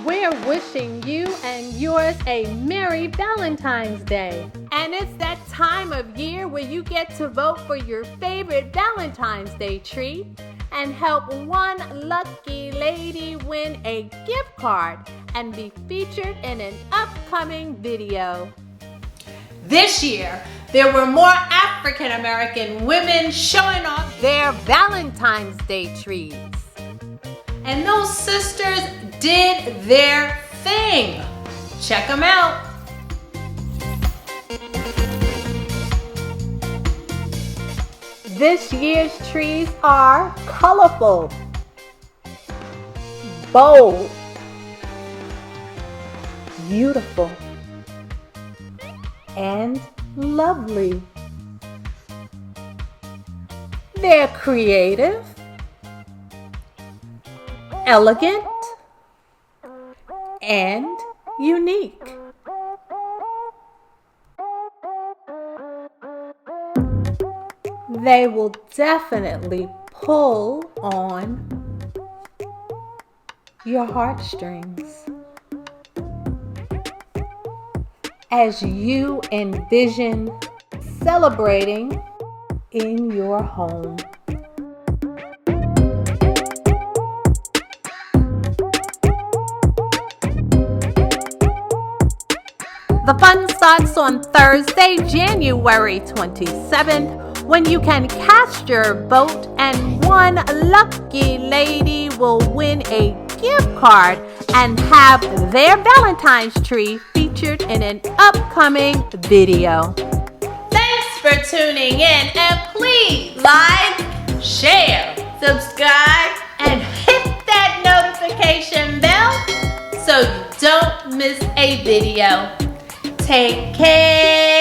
We're wishing you and yours a Merry Valentine's Day. And it's that time of year where you get to vote for your favorite Valentine's Day treat and help one lucky lady win a gift card and be featured in an upcoming video. This year, there were more African American women showing off their Valentine's Day trees. And those sisters did their thing. Check them out. This year's trees are colorful, bold, beautiful, and lovely. They're creative, elegant, and unique. They will definitely pull on your heartstrings as you envision celebrating in your home. The fun starts on Thursday, January 27th, when you can cast your vote and one lucky lady will win a gift card and have their Valentine's tree featured in an upcoming video. Thanks for tuning in, and please like, share, subscribe, and hit that notification bell so you don't miss a video. Take care.